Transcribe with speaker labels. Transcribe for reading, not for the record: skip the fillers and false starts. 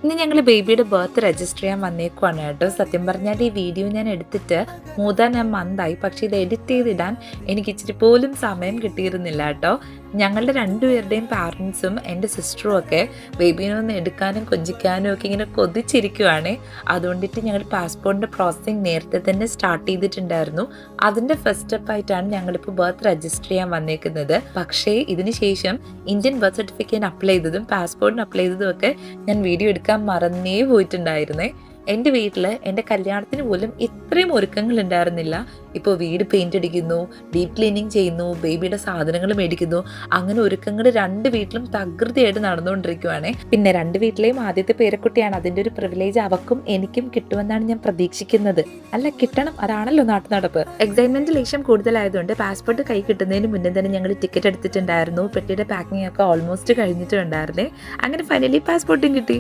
Speaker 1: ഇന്ന് ഞങ്ങൾ ബേബിയുടെ ബർത്ത് രജിസ്റ്റർ ചെയ്യാൻ വന്നേക്കുവാണ് കേട്ടോ. സത്യം പറഞ്ഞാൽ ഈ വീഡിയോ ഞാൻ എടുത്തിട്ട് മോർ ദാൻ എ മന്തായി. പക്ഷേ ഇത് എഡിറ്റ് ചെയ്തിടാൻ എനിക്ക് ഇച്ചിരി പോലും സമയം കിട്ടിയിരുന്നില്ല കേട്ടോ. ഞങ്ങളുടെ രണ്ടുപേരുടെയും പാരൻസും എൻ്റെ സിസ്റ്ററും ഒക്കെ ബേബീനെ ഒന്ന് എടുക്കാനും കൊഞ്ചിക്കാനും ഒക്കെ ഇങ്ങനെ കൊതിച്ചിരിക്കുവാണ്. അതുകൊണ്ടിട്ട് ഞങ്ങൾ പാസ്പോർട്ടിൻ്റെ പ്രോസസ്സിങ് നേരത്തെ തന്നെ സ്റ്റാർട്ട് ചെയ്തിട്ടുണ്ടായിരുന്നു. അതിൻ്റെ ഫസ്റ്റ് സ്റ്റെപ്പായിട്ടാണ് ഞങ്ങളിപ്പോൾ ബർത്ത് രജിസ്റ്റർ ചെയ്യാൻ വന്നേക്കുന്നത്. പക്ഷേ ഇതിന് ശേഷം ഇന്ത്യൻ ബർത്ത് സർട്ടിഫിക്കറ്റ് അപ്ലൈ ചെയ്തതും പാസ്പോർട്ടിന് അപ്ലൈ ചെയ്തതും ഒക്കെ ഞാൻ വീഡിയോ എടുക്കാൻ മറന്നേ പോയിട്ടുണ്ടായിരുന്നേ. എൻ്റെ വീട്ടിൽ എൻ്റെ കല്യാണത്തിന് പോലും ഇത്രയും ഒരുക്കങ്ങൾ ഉണ്ടായിരുന്നില്ല. ഇപ്പോൾ വീട് പെയിൻ്റ് അടിക്കുന്നു, ഡീപ്പ് ക്ലീനിങ് ചെയ്യുന്നു, ബേബിയുടെ സാധനങ്ങൾ മേടിക്കുന്നു, അങ്ങനെ ഒരുക്കങ്ങൾ രണ്ട് വീട്ടിലും തകൃതിയായിട്ട് നടന്നുകൊണ്ടിരിക്കുവാണേ. പിന്നെ രണ്ട് വീട്ടിലെയും ആദ്യത്തെ പേരക്കുട്ടിയാണ്. അതിൻ്റെ ഒരു പ്രിവിലേജ് അവക്കും എനിക്കും കിട്ടുമെന്നാണ് ഞാൻ പ്രതീക്ഷിക്കുന്നത്. അല്ല, കിട്ടണം, അതാണല്ലോ നാട്ടു നടപ്പ്. എക്സൈറ്റ്മെന്റ് ലേശം കൂടുതലായതുകൊണ്ട് പാസ്പോർട്ട് കൈ കിട്ടുന്നതിന് മുന്നേ തന്നെ ഞങ്ങൾ ടിക്കറ്റ് എടുത്തിട്ടുണ്ടായിരുന്നു. പെട്ടിയുടെ പാക്കിംഗ് ഒക്കെ ഓൾമോസ്റ്റ് കഴിഞ്ഞിട്ടുണ്ടായിരുന്നേ. അങ്ങനെ ഫൈനലി പാസ്പോർട്ടും കിട്ടി.